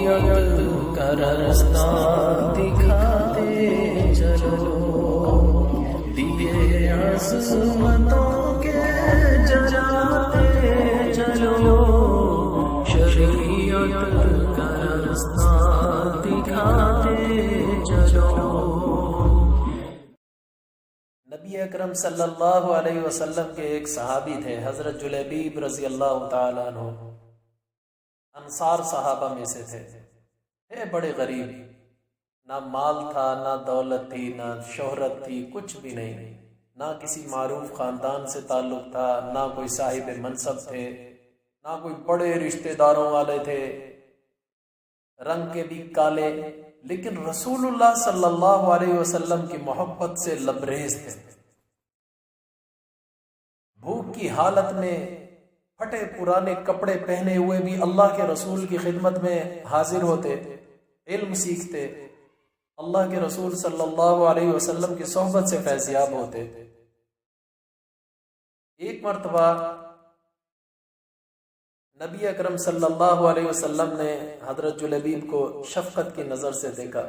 شریعت کا رستہ دکھاتے چلو، دیے عظمتوں کے جلاتے چلو، شریعت کا رستہ دکھاتے چلو۔ نبی اکرم صلی اللہ علیہ وسلم کے ایک صحابی تھے، حضرت جلیبیب رضی اللہ تعالیٰ عنہ، انصار صحابہ میں سے تھے بڑے غریب، نہ مال تھا، نہ دولت تھی، نہ شہرت تھی، کچھ بھی نہیں، نہ کسی معروف خاندان سے تعلق تھا، نہ کوئی صاحب منصب تھے، نہ کوئی بڑے رشتہ داروں والے تھے، رنگ کے بھی کالے، لیکن رسول اللہ صلی اللہ علیہ وسلم کی محبت سے لبریز تھے۔ بھوک کی حالت میں پھٹے پرانے کپڑے پہنے ہوئے بھی اللہ کے رسول کی خدمت میں حاضر ہوتے، علم سیکھتے، اللہ کے رسول صلی اللہ علیہ وسلم کی صحبت سے فیضیاب ہوتے۔ ایک مرتبہ نبی اکرم صلی اللہ علیہ وسلم نے حضرت جلیبیب کو شفقت کی نظر سے دیکھا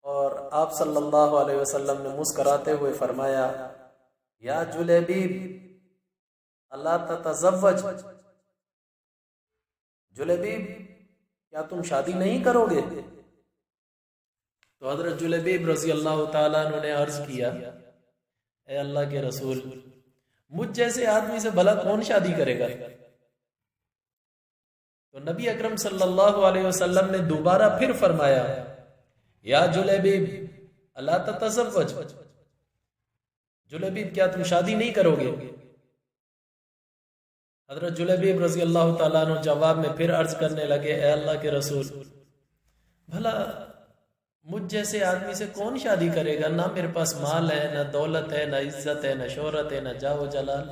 اور آپ صلی اللہ علیہ وسلم نے مسکراتے ہوئے فرمایا، یا جلیبیب اللہ تتزوج، جلیبیب کیا تم شادی نہیں کرو گے؟ تو حضرت جلیبیب رضی اللہ تعالیٰ عنہ نے عرض کیا، اے اللہ کے رسول، مجھ جیسے آدمی سے بھلا کون شادی کرے گا؟ تو نبی اکرم صلی اللہ علیہ وسلم نے دوبارہ پھر فرمایا، یا جلیبیب اللہ تتزوج، جلیبیب کیا تم شادی نہیں کرو گے؟ حضرت جلیبیب رضی اللہ تعالیٰ عنہ جواب میں پھر عرض کرنے لگے، اے اللہ کے رسول، بھلا مجھ جیسے آدمی سے کون شادی کرے گا؟ نہ میرے پاس مال ہے، نہ دولت ہے، نہ عزت ہے، نہ شہرت ہے، نہ جاہ و جلال۔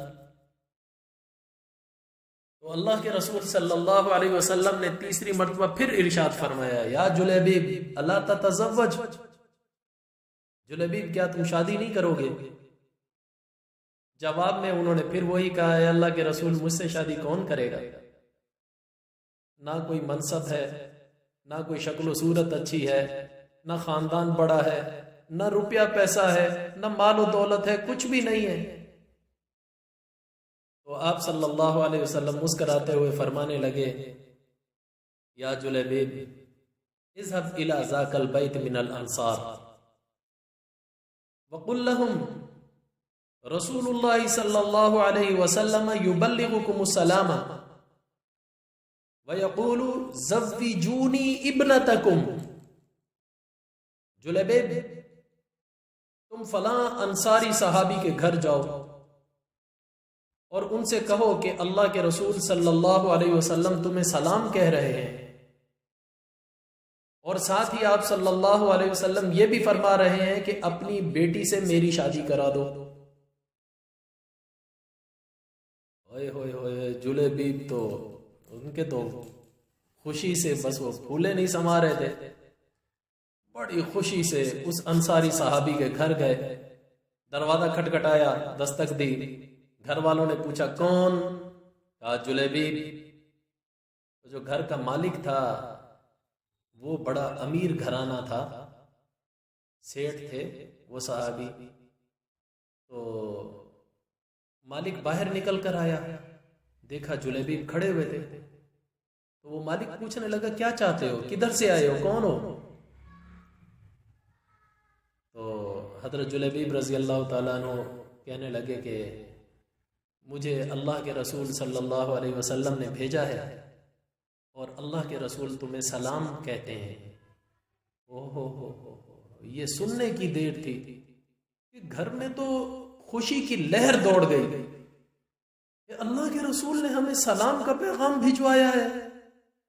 تو اللہ کے رسول صلی اللہ علیہ وسلم نے تیسری مرتبہ پھر ارشاد فرمایا، یا جلیبیب اللہ تتزوج، جلیبیب کیا تم شادی نہیں کرو گے؟ جواب میں انہوں نے پھر وہی کہا، اے اللہ کے رسول، مجھ سے شادی کون کرے گا؟ نہ کوئی منصب ہے، نہ کوئی شکل و صورت اچھی ہے، نہ خاندان بڑا ہے، نہ روپیہ پیسہ ہے، نہ مال و دولت ہے، کچھ بھی نہیں ہے۔ تو آپ صلی اللہ علیہ وسلم مسکراتے ہوئے فرمانے لگے، یا جلیبیب اذهب الى ذاك البيت من الانصار وقل لهم رسول اللہ صلی اللہ علیہ وسلم یبلغکم السلام ویقول زوجونی ابنتکم۔ جلیبیب تم فلاں انصاری صحابی کے گھر جاؤ اور ان سے کہو کہ اللہ کے رسول صلی اللہ علیہ وسلم تمہیں سلام کہہ رہے ہیں، اور ساتھ ہی آپ صلی اللہ علیہ وسلم یہ بھی فرما رہے ہیں کہ اپنی بیٹی سے میری شادی کرا دو۔ ہوئے ہوئے جلیبیب تو ان کے تو خوشی سے بس وہ پھولے نہیں سما رہے تھے، بڑی خوشی سے اس انصاری صحابی کے گھر گئے، دروازہ کھٹکھٹایا، دستک دی، گھر والوں نے پوچھا کون؟ کہا جلیبیب۔ جو گھر کا مالک تھا وہ بڑا امیر گھرانہ تھا، سیٹھ تھے وہ صحابی۔ تو مالک باہر نکل کر آیا، دیکھا جلیبیب کھڑے ہوئے تھے، تو وہ مالک پوچھنے لگا کیا چاہتے ہو، کدھر سے آئے ہو، کون ہو؟ تو حضرت جلیبیب رضی اللہ تعالیٰ عنہ کہنے لگے کہ مجھے اللہ کے رسول صلی اللہ علیہ وسلم نے بھیجا ہے اور اللہ کے رسول تمہیں سلام کہتے ہیں۔ یہ سننے کی دیر تھی کہ گھر میں تو خوشی کی لہر دوڑ گئی کہ اللہ کے رسول نے ہمیں سلام کا پیغام بھجوایا ہے۔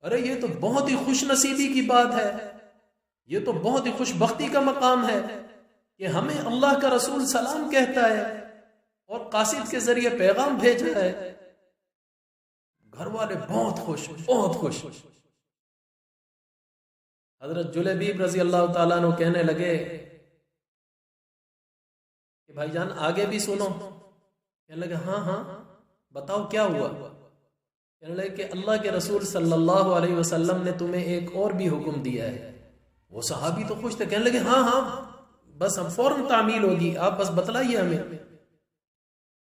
ارے یہ تو بہت ہی خوش نصیبی کی بات ہے، یہ تو بہت ہی خوش بختی کا مقام ہے کہ ہمیں اللہ کا رسول سلام کہتا ہے اور قاصد کے ذریعے پیغام بھیجا ہے۔ گھر والے بہت خوش، بہت خوش۔ حضرت جلیبیب رضی اللہ تعالیٰ عنہ کہنے لگے کہ بھائی جان آگے بھی سنو۔ کہنے لگے ہاں بتاؤ کیا ہوا؟ کہنے لگے کہ اللہ کے رسول صلی اللہ علیہ وسلم نے تمہیں ایک اور بھی حکم دیا ہے۔ وہ صحابی تو خوش تھے، کہنے لگے ہاں ہاں بس ہم فوراً تعمیل ہوگی، آپ بس بتلائیے ہمیں۔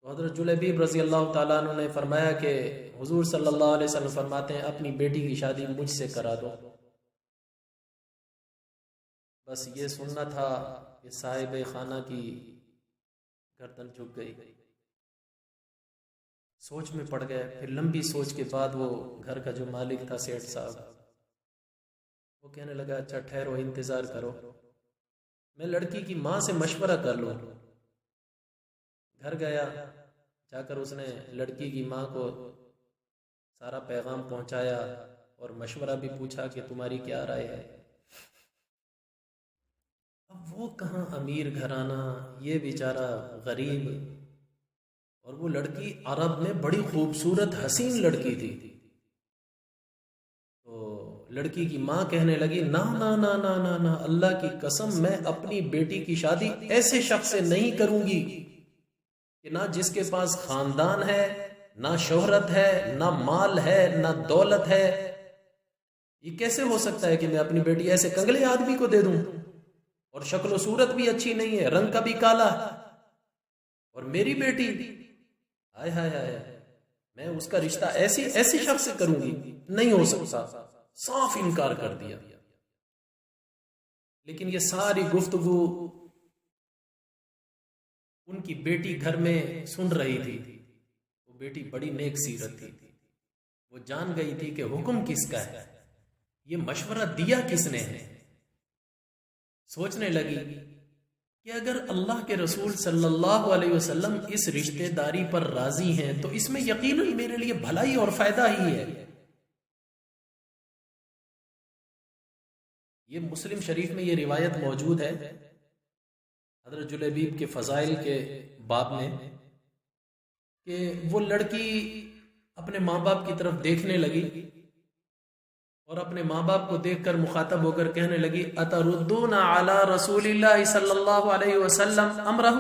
تو حضرت جلیبیب رضی اللہ تعالیٰ عنہ نے فرمایا کہ حضور صلی اللہ علیہ وسلم فرماتے ہیں اپنی بیٹی کی شادی مجھ سے کرا دو۔ بس یہ سننا تھا کہ صاحب خانہ کی گردن جھک گئی، سوچ میں پڑ گئے۔ پھر لمبی سوچ کے بعد وہ گھر کا جو مالک تھا سیٹھ صاحب، وہ کہنے لگا اچھا ٹھہرو، انتظار کرو، میں لڑکی کی ماں سے مشورہ کر لوں۔ گھر گیا، جا کر اس نے لڑکی کی ماں کو سارا پیغام پہنچایا اور مشورہ بھی پوچھا کہ تمہاری کیا رائے ہے۔ اب وہ کہاں امیر گھرانہ، یہ بیچارہ غریب، اور وہ لڑکی عرب میں بڑی خوبصورت حسین لڑکی تھی۔ تو لڑکی کی ماں کہنے لگی نا نا نا نا نا نا، اللہ کی قسم میں اپنی بیٹی کی شادی ایسے شخص سے نہیں کروں گی کہ نہ جس کے پاس خاندان ہے، نہ شہرت ہے، نہ مال ہے، نہ دولت ہے۔ یہ کیسے ہو سکتا ہے کہ میں اپنی بیٹی ایسے کنگلے آدمی کو دے دوں، اور شکل و صورت بھی اچھی نہیں ہے، رنگ کا بھی کالا، اور میری بیٹی ہائے ہائے ہائے، میں اس کا رشتہ ایسی شخص سے کروں گی، نہیں ہو سکتا، صاف انکار کر دیا۔ لیکن یہ ساری گفتگو ان کی بیٹی گھر میں سن رہی تھی۔ وہ بیٹی بڑی نیک سیرت تھی، وہ جان گئی تھی کہ حکم کس کا ہے، یہ مشورہ دیا کس نے ہے۔ سوچنے لگی کہ اگر اللہ کے رسول صلی اللہ علیہ وسلم اس رشتہ داری پر راضی ہیں تو اس میں یقیناً میرے لیے بھلائی اور فائدہ ہی ہے۔ یہ مسلم شریف میں یہ روایت موجود ہے حضرت جلیبیب کے فضائل کے باب میں، کہ وہ لڑکی اپنے ماں باپ کی طرف دیکھنے لگی اور اپنے ماں باپ کو دیکھ کر مخاطب ہو کر کہنے لگی اتردون علی رسول اللہ صلی اللہ علیہ وسلم امرہ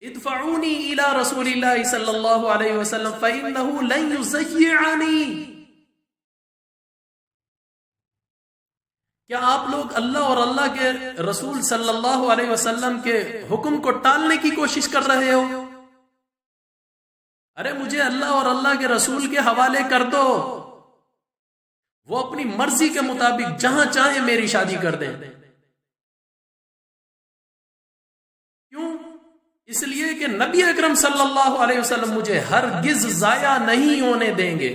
ادفعونی الی رسول اللہ صلی اللہ علیہ وسلم فإنہ لن یضیعنی۔ کیا آپ لوگ اللہ اور اللہ کے رسول صلی اللہ علیہ وسلم کے حکم کو ٹالنے کی کوشش کر رہے ہو؟ ارے مجھے اللہ اور اللہ کے رسول کے حوالے کر دو، وہ اپنی مرضی کے مطابق جہاں چاہیں میری شادی کر دیں۔ کیوں؟ اس لیے کہ نبی اکرم صلی اللہ علیہ وسلم مجھے ہرگز ضائع نہیں ہونے دیں گے۔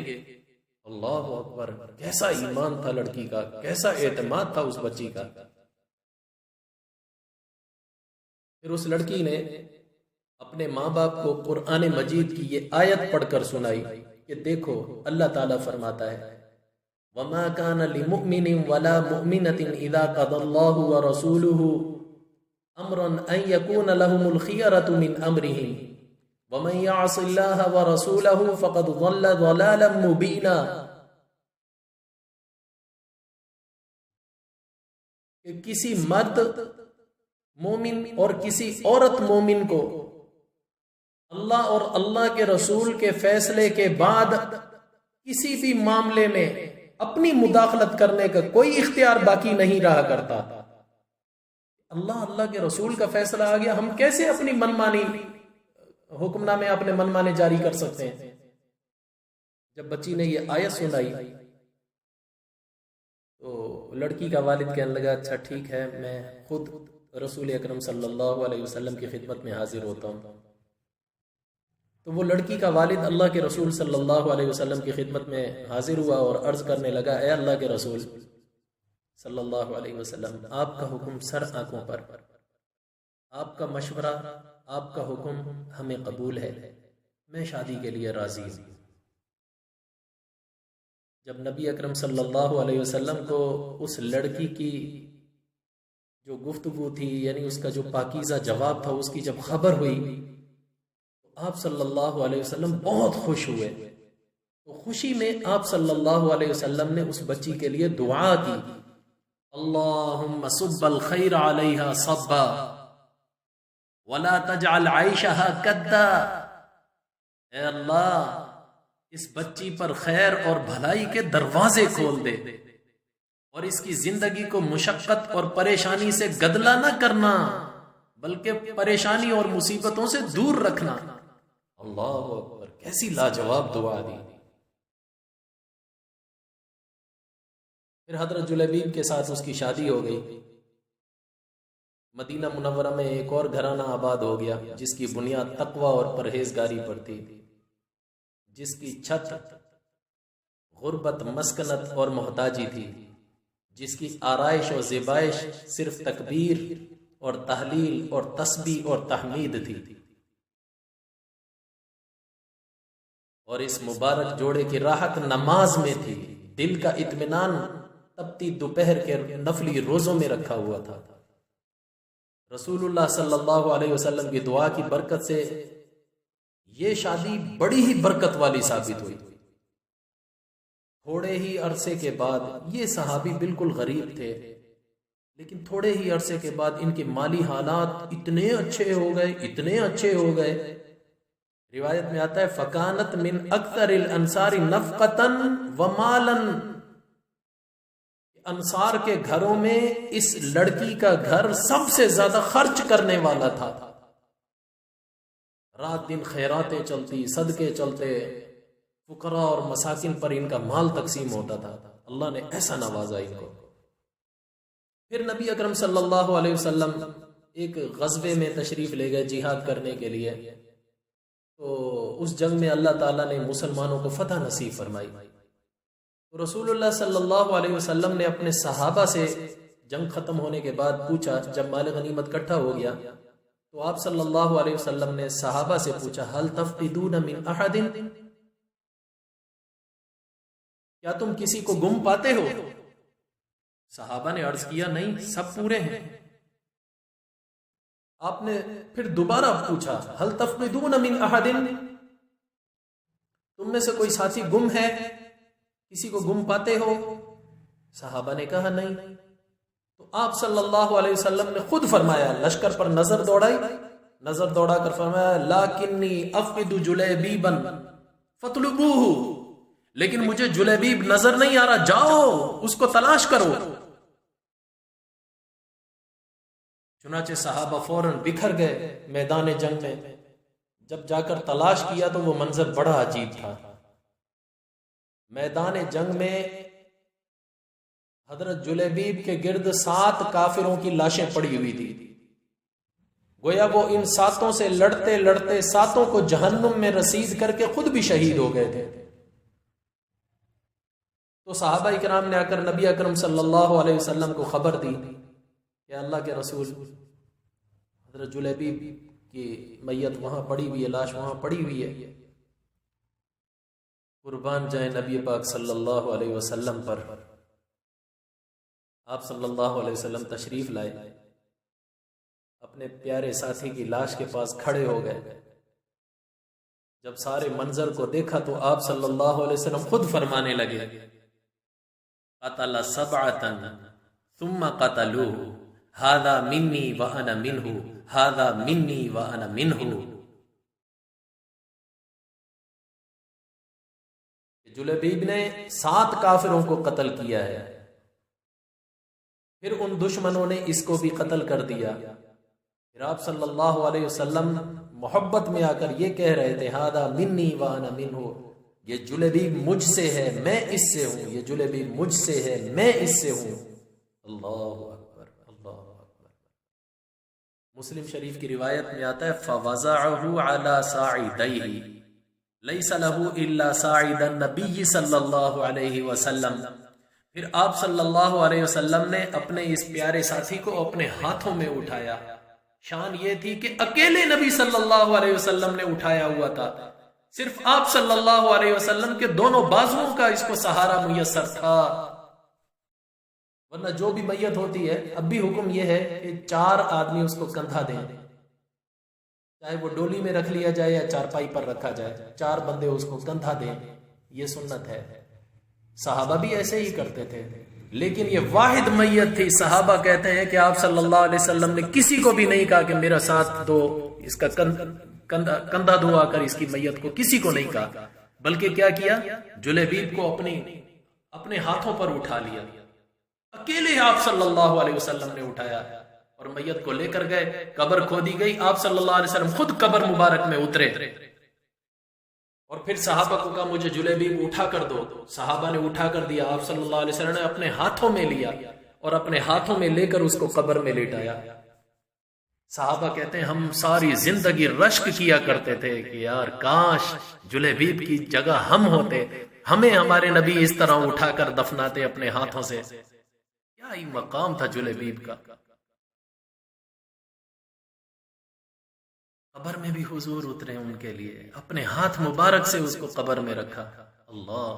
اللہ اکبر، کیسا ایمان تھا لڑکی کا، کیسا اعتماد تھا اس بچی کا۔ پھر اس لڑکی نے اپنے ماں باپ کو قرآن مجید کی یہ آیت پڑھ کر سنائی کہ دیکھو اللہ تعالیٰ فرماتا ہے وَمَا كَانَ لِمُؤْمِنٍ وَلَا مُؤْمِنَةٍ إِذَا قَضَى اللَّهُ وَرَسُولُهُ أَمْرًا أَن يَكُونَ لَهُمُ الْخِيَرَةُ مِنْ أَمْرِهِمْ وَمَن يَعْصِ اللَّهَ وَرَسُولَهُ فَقَدْ ضَلَّ ضَلَالًا مُبِينًا۔ کہ کسی مرد مومن اور کسی عورت مومن کو اللہ اور اللہ کے رسول کے فیصلے کے بعد کسی بھی معاملے میں اپنی مداخلت کرنے کا کوئی اختیار باقی نہیں رہا کرتا۔ اللہ کے رسول کا فیصلہ آ گیا، ہم کیسے اپنی منمانی حکم نامے اپنے منمانے جاری کر سکتے ہیں؟ جب بچی نے یہ آیت سنائی تو لڑکی کا والد کہنے لگا اچھا ٹھیک ہے، میں خود رسول اکرم صلی اللہ علیہ وسلم کی خدمت میں حاضر ہوتا ہوں۔ تو وہ لڑکی کا والد اللہ کے رسول صلی اللہ علیہ وسلم کی خدمت میں حاضر ہوا اور عرض کرنے لگا اے اللہ کے رسول صلی اللہ علیہ وسلم، آپ کا حکم سر آنکھوں پر، آپ کا مشورہ، آپ کا حکم ہمیں قبول ہے، میں شادی کے لیے راضی ہوں۔ جب نبی اکرم صلی اللہ علیہ وسلم کو اس لڑکی کی جو گفتگو تھی، یعنی اس کا جو پاکیزہ جواب تھا، اس کی جب خبر ہوئی تو آپ صلی اللہ علیہ وسلم بہت خوش ہوئے۔ تو خوشی میں آپ صلی اللہ علیہ وسلم نے اس بچی کے لیے دعا کی اللہم صب الخیر علیہا صبا ولا تجعل عیشہا کدا، اے اللہ اس بچی پر خیر اور بھلائی کے دروازے کھول دے اور اس کی زندگی کو مشقت اور پریشانی سے گدلا نہ کرنا بلکہ پریشانی اور مصیبتوں سے دور رکھنا۔ اللہ اکبر، کیسی لاجواب دعا دی۔ پھر حضرت جلیبیب کے ساتھ اس کی شادی ہو گئی۔ مدینہ منورہ میں ایک اور گھرانہ آباد ہو گیا جس کی بنیاد تقوی اور پرہیزگاری پر تھی، جس کی چھت غربت، مسکنت اور محتاجی تھی، جس کی آرائش و زیبائش صرف تکبیر اور تحلیل اور تسبیح اور تحمید تھی۔ اور اس مبارک جوڑے کی راحت نماز میں تھی، دل کا اطمینان تپتی دوپہر کے نفلی روزوں میں رکھا ہوا تھا۔ رسول اللہ صلی اللہ علیہ وسلم کی دعا کی برکت سے یہ شادی بڑی ہی برکت والی ثابت ہوئی۔ تھوڑے ہی عرصے کے بعد، یہ صحابی بالکل غریب تھے، لیکن تھوڑے ہی عرصے کے بعد ان کے مالی حالات اتنے اچھے ہو گئے۔ روایت میں آتا ہے فَكَانَتْ مِنْ أَكْثَرِ الْأَنصَارِ نَفْقَةً وَمَالًا، انصار کے گھروں میں اس لڑکی کا گھر سب سے زیادہ خرچ کرنے والا تھا۔ رات دن خیراتیں چلتی، صدقے چلتے، فقراء اور مساکین پر ان کا مال تقسیم ہوتا تھا۔ اللہ نے ایسا نوازا ان کو۔ پھر نبی اکرم صلی اللہ علیہ وسلم ایک غزوے میں تشریف لے گئے جہاد کرنے کے لیے، تو اس جنگ میں اللہ تعالیٰ نے مسلمانوں کو فتح نصیب فرمائی۔ تو رسول اللہ صلی اللہ علیہ وسلم نے اپنے صحابہ سے جنگ ختم ہونے کے بعد پوچھا، جب مال غنیمت اکٹھا ہو گیا تو آپ صلی اللہ علیہ وسلم نے صحابہ سے پوچھا هل تفقدون من احد، کیا تم کسی کو گم پاتے ہو؟ صحابہ نے عرض کیا نہیں، سب پورے ہیں۔ آپ نے پھر دوبارہ پوچھا هل تفقدون من احد، تم میں سے کوئی ساتھی گم ہے، کسی کو گم پاتے ہو؟ صحابہ نے کہا نہیں۔ تو آپ صلی اللہ علیہ وسلم نے خود فرمایا، لشکر پر نظر دوڑا کر فرمایا لاکنی افقد جلیبیبا فاطلبوہ، لیکن مجھے جلیبیب نظر نہیں آ رہا، جاؤ اس کو تلاش کرو۔ چنانچہ صحابہ فوراً بکھر گئے میدان جنگ میں۔ جب جا کر تلاش کیا تو وہ منظر بڑا عجیب تھا۔ میدان جنگ میں حضرت جلیبیب کے گرد 7 کافروں کی لاشیں پڑی ہوئی تھی، گویا وہ ان 7 سے لڑتے لڑتے 7 کو جہنم میں رسید کر کے خود بھی شہید ہو گئے تھے۔ تو صحابہ اکرام نے آ کر نبی اکرم صلی اللہ علیہ وسلم کو خبر دی کہ اللہ کے رسول، حضرت جلیبیب کی میت وہاں پڑی ہوئی ہے، لاش وہاں پڑی ہوئی ہے۔ قربان جائیں نبی پاک صلی اللہ علیہ وسلم پر۔ آپ صلی اللہ علیہ وسلم تشریف لائے، اپنے پیارے ساتھی کی لاش کے پاس کھڑے ہو گئے۔ جب سارے منظر کو دیکھا تو آپ صلی اللہ علیہ وسلم خود فرمانے لگے قتل 7 ثم قتلوه هذا مني وانا منه هذا مني وانا منه۔ جلیبیب نے 7 کافروں کو قتل کیا ہے، پھر ان دشمنوں نے اس کو بھی قتل کر دیا۔ پھر آپ صلی اللہ علیہ وسلم محبت میں آ کر یہ کہہ رہے تھے ھذا منی وانا منہ، یہ جلیبیب مجھ سے ہے میں اس سے ہوں، یہ جلیبیب مجھ سے ہے میں اس سے ہوں۔ اللہ اکبر، اللہ اکبر۔ مسلم شریف کی روایت میں آتا ہے فوضعه على صاعديه لیس له الا صاعد النبی صلی اللہ علیہ وسلم۔ پھر آپ صلی اللہ علیہ وسلم نے اپنے اس پیارے ساتھی کو اپنے ہاتھوں میں اٹھایا۔ شان یہ تھی کہ اکیلے نبی صلی اللہ علیہ وسلم نے اٹھایا ہوا تھا، صرف آپ صلی اللہ علیہ وسلم کے دونوں بازوؤں کا اس کو سہارا میسر تھا، ورنہ جو بھی میت ہوتی ہے اب بھی حکم یہ ہے کہ 4 آدمی اس کو کندھا دیں، چاہے وہ ڈولی میں رکھ لیا جائے یا چارپائی پر رکھا جائے، 4 بندے اس کو کندھا دیں، یہ سنت ہے۔ صحابہ بھی ایسے ہی کرتے تھے، لیکن یہ واحد میت تھی۔ صحابہ کہتے ہیں کہ آپ صلی اللہ علیہ وسلم نے کسی کو بھی نہیں کہا کہ میرا ساتھ دو، اس کا کندھا دھوا کر اس کی میت کو، کسی کو نہیں کہا۔ بلکہ کیا کیا، جلیبیب کو اپنے ہاتھوں پر اٹھا لیا، اکیلے آپ صلی اللہ علیہ وسلم نے اٹھایا اور میت کو لے کر گئے، قبر کھودی گئی، آپ صلی اللہ علیہ وسلم خود قبر مبارک میں اترے اور پھر صحابہ کو کہا مجھے جلیبیب اٹھا کر دو، صحابہ نے اٹھا کر دیا، آپ صلی اللہ علیہ وسلم نے اپنے ہاتھوں میں لیا اور اپنے ہاتھوں میں لے کر اس کو قبر میں لیٹایا۔ صحابہ کہتے ہیں ہم ساری زندگی رشک کیا کرتے تھے کہ یار کاش جلیبیب کی جگہ ہم ہوتے، ہمیں ہمارے نبی اس طرح اٹھا کر دفناتے اپنے ہاتھوں سے۔ کیا ہی مقام تھا جلیبیب کا، قبر میں بھی حضور اترے ان کے لیے، اپنے ہاتھ مبارک سے اس کو قبر میں رکھا۔ اللہ